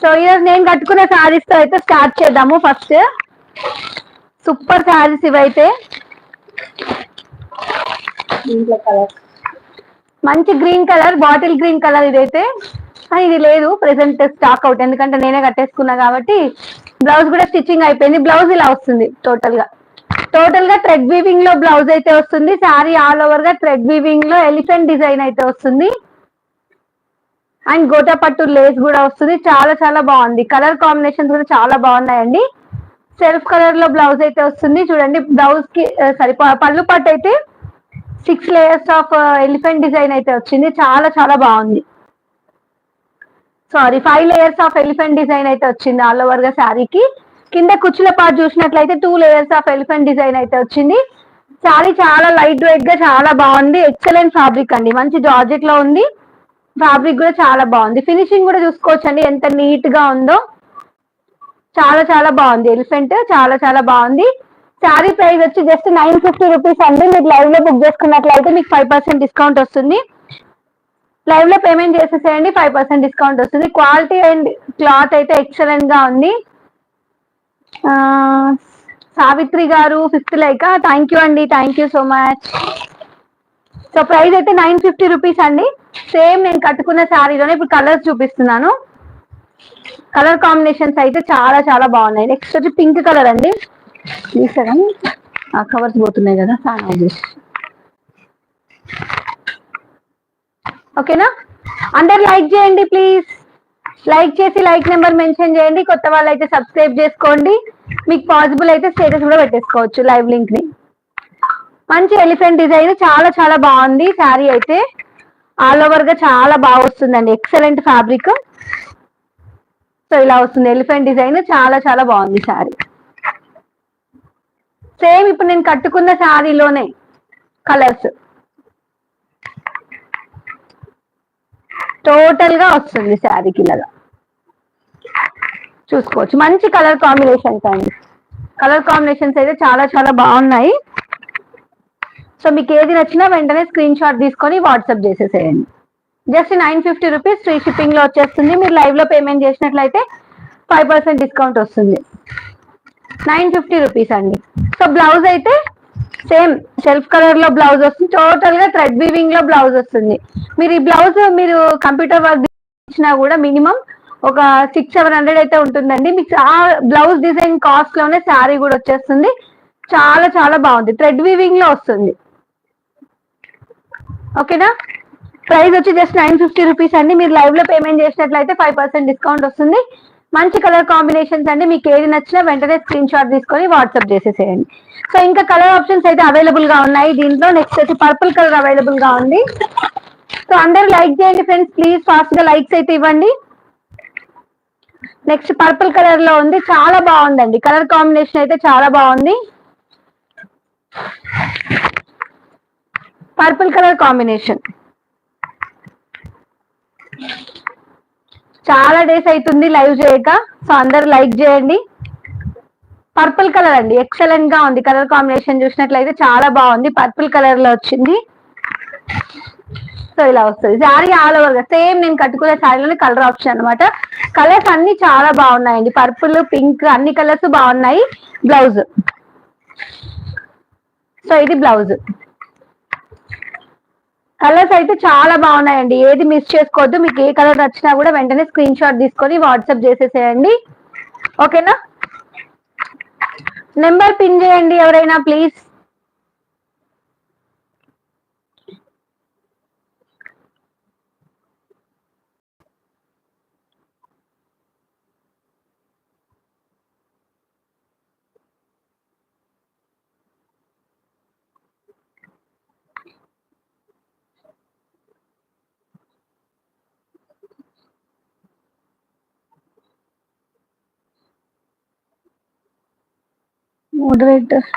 So ఈరోజు నేను కట్టుకున్న శారీస్ తో అయితే స్టార్ట్ చేద్దాము. ఫస్ట్ సూపర్ శారీస్ ఇవైతే మంచి green colour, bottle green colour ఇదైతే. ఇది లేదు ప్రెసెంట్ స్టాక్ అవుట్, ఎందుకంటే నేనే కట్టేసుకున్నా కాబట్టి. బ్లౌజ్ కూడా స్టిచ్చింగ్ అయిపోయింది. బ్లౌజ్ ఇలా వస్తుంది టోటల్ గా థ్రెడ్ వీవింగ్ లో బ్లౌజ్ అయితే వస్తుంది. శారీ ఆల్ ఓవర్ గా థ్రెడ్ వీవింగ్ లో ఎలిఫెంట్ డిజైన్ అయితే వస్తుంది. అండ్ గోటా పట్టు లేస్ కూడా వస్తుంది. చాలా చాలా బాగుంది. కలర్ కాంబినేషన్స్ కూడా చాలా బాగున్నాయండి. సెల్ఫ్ కలర్ లో బ్లౌజ్ అయితే వస్తుంది. చూడండి బ్లౌజ్ కి సారీ పళ్ళు పట్టు అయితే 6 లేయర్స్ ఆఫ్ ఎలిఫెంట్ డిజైన్ అయితే వచ్చింది. చాలా చాలా బాగుంది. Sorry 5 layers of elephant design అయితే వచ్చింది ఆల్ ఓవర్ గా శారీకి. కింద కుచ్చుల పార్ట్ చూసినట్లయితే 2 లేయర్స్ ఆఫ్ ఎలిఫెంట్ డిజైన్ అయితే వచ్చింది. శారీ చాలా లైట్ వెయిట్ గా చాలా బాగుంది. ఎక్సలెంట్ ఫ్యాబ్రిక్ అండి, మంచి జార్జెట్ లో ఉంది. ఫ్యాబ్రిక్ కూడా చాలా బాగుంది. ఫినిషింగ్ కూడా చూసుకోవచ్చండి ఎంత నీట్ గా ఉందో. చాలా చాలా బాగుంది. ఎలిఫెంట్ చాలా చాలా బాగుంది. శారీ ప్రైస్ వచ్చి జస్ట్ 950 రూపీస్ అండి. మీరు లైవ్ లో బుక్ చేసుకున్నట్లయితే మీకు 5% డిస్కౌంట్ వస్తుంది. లైవ్ లో పేమెంట్ చేసేసేయండి, 5% డిస్కౌంట్ వస్తుంది. క్వాలిటీ అండ్ క్లాత్ అయితే ఎక్సలెంట్ గా ఉంది. సావిత్రి గారు 5th లైక్, థ్యాంక్ యూ అండి, thank you so much. So price అయితే 950 రూపీస్ అండి. సేమ్ నేను కట్టుకున్న శారీలోనే ఇప్పుడు కలర్స్ చూపిస్తున్నాను. కలర్ కాంబినేషన్స్ అయితే చాలా చాలా బాగున్నాయి. నెక్స్ట్ వచ్చి పింక్ కలర్ అండి. చూసారా కవర్స్ పోతున్నాయి కదా, ఓకేనా. అందరు లైక్ చేయండి ప్లీజ్. లైక్ చేసి లైక్ నెంబర్ మెన్షన్ చేయండి. కొత్త వాళ్ళు అయితే సబ్స్క్రైబ్ చేసుకోండి. మీకు పాసిబుల్ అయితే స్టేటస్ కూడా పెట్టేసుకోవచ్చు లైవ్ లింక్ ని. మంచి ఎలిఫెంట్ డిజైన్ చాలా చాలా బాగుంది. శారీ అయితే ఆల్ ఓవర్ గా చాలా బాగా వస్తుందండి. Excellent fabric. సో ఇలా వస్తుంది ఎలిఫెంట్ డిజైన్, చాలా చాలా బాగుంది శారీ. సేమ్ ఇప్పుడు నేను కట్టుకున్న శారీలోనే కలర్స్ టోటల్ గా వస్తుంది శారీకి. ఇలాగా చూసుకోవచ్చు. మంచి కలర్ కాంబినేషన్స్ అండి. కలర్ కాంబినేషన్స్ అయితే చాలా చాలా బాగున్నాయి. సో మీకు ఏది నచ్చినా వెంటనే స్క్రీన్ షాట్ తీసుకొని వాట్సాప్ చేసేసేయండి. జస్ట్ 950 రూపీస్ ఫ్రీ షిప్పింగ్ లో వచ్చేస్తుంది. మీరు లైవ్ లో పేమెంట్ చేసినట్లయితే 5% డిస్కౌంట్ వస్తుంది. 950 రూపీస్ అండి. సో బ్లౌజ్ అయితే సేమ్ సెల్ఫ్ కలర్ లో బ్లౌజ్ వస్తుంది. టోటల్ గా థ్రెడ్ వీవింగ్ లో బ్లౌజ్ వస్తుంది. మీరు ఈ బ్లౌజ్ మీరు కంప్యూటర్ వర్క్ ఇచ్చినా కూడా మినిమం ఒక 600-700 అయితే ఉంటుందండి. మీకు ఆ బ్లౌజ్ డిజైన్ కాస్ట్ లోనే శారీ కూడా వచ్చేస్తుంది. చాలా చాలా బాగుంది. థ్రెడ్ వీవింగ్ లో వస్తుంది. ఓకేనా. ప్రైస్ వచ్చి జస్ట్ 950 రూపీస్ అండి. మీరు లైవ్ లో పేమెంట్ చేసినట్లయితే 5% డిస్కౌంట్ వస్తుంది. మంచి కలర్ కాంబినేషన్స్ అండి. మీకు ఏది నచ్చినా వెంటనే స్క్రీన్ షాట్ తీసుకొని వాట్సాప్ చేసేసేయండి. సో ఇంకా కలర్ ఆప్షన్స్ అయితే అవైలబుల్ గా ఉన్నాయి దీంట్లో. నెక్స్ట్ వచ్చి పర్పుల్ కలర్ అవైలబుల్ గా ఉంది. సో అందరూ లైక్ చేయండి ఫ్రెండ్స్, ప్లీజ్ ఫాస్ట్ గా లైక్స్ అయితే ఇవ్వండి. నెక్స్ట్ పర్పుల్ కలర్ లో ఉంది. చాలా బాగుందండి. కలర్ కాంబినేషన్ అయితే చాలా బాగుంది. పర్పుల్ కలర్ కాంబినేషన్ చాలా డేస్ అవుతుంది లైవ్ చేయక. సో అందరు లైక్ చేయండి. పర్పుల్ కలర్ అండి, ఎక్సలెంట్ గా ఉంది. కలర్ కాంబినేషన్ చూసినట్లయితే చాలా బాగుంది. పర్పుల్ కలర్ లో వచ్చింది. సో ఇలా వస్తుంది శారీ ఆల్ ఓవర్ గా. సేమ్ నేను కట్టుకునే శారీలోనే కలర్ ఆప్షన్ అనమాట. కలర్స్ అన్ని చాలా బాగున్నాయండి. పర్పుల్, పింక్ అన్ని కలర్స్ బాగున్నాయి. బ్లౌజ్, సో ఇది బ్లౌజ్. కలర్స్ అయితే చాలా బాగున్నాయండి. ఏది మిస్ చేసుకోవద్దు. మీకు ఏ కలర్ నచ్చినా కూడా వెంటనే స్క్రీన్ షాట్ తీసుకొని వాట్సాప్ చేసేసేయండి. ఓకేనా. నెంబర్ పిన్ చేయండి ఎవరైనా ప్లీజ్. మోడరేటర్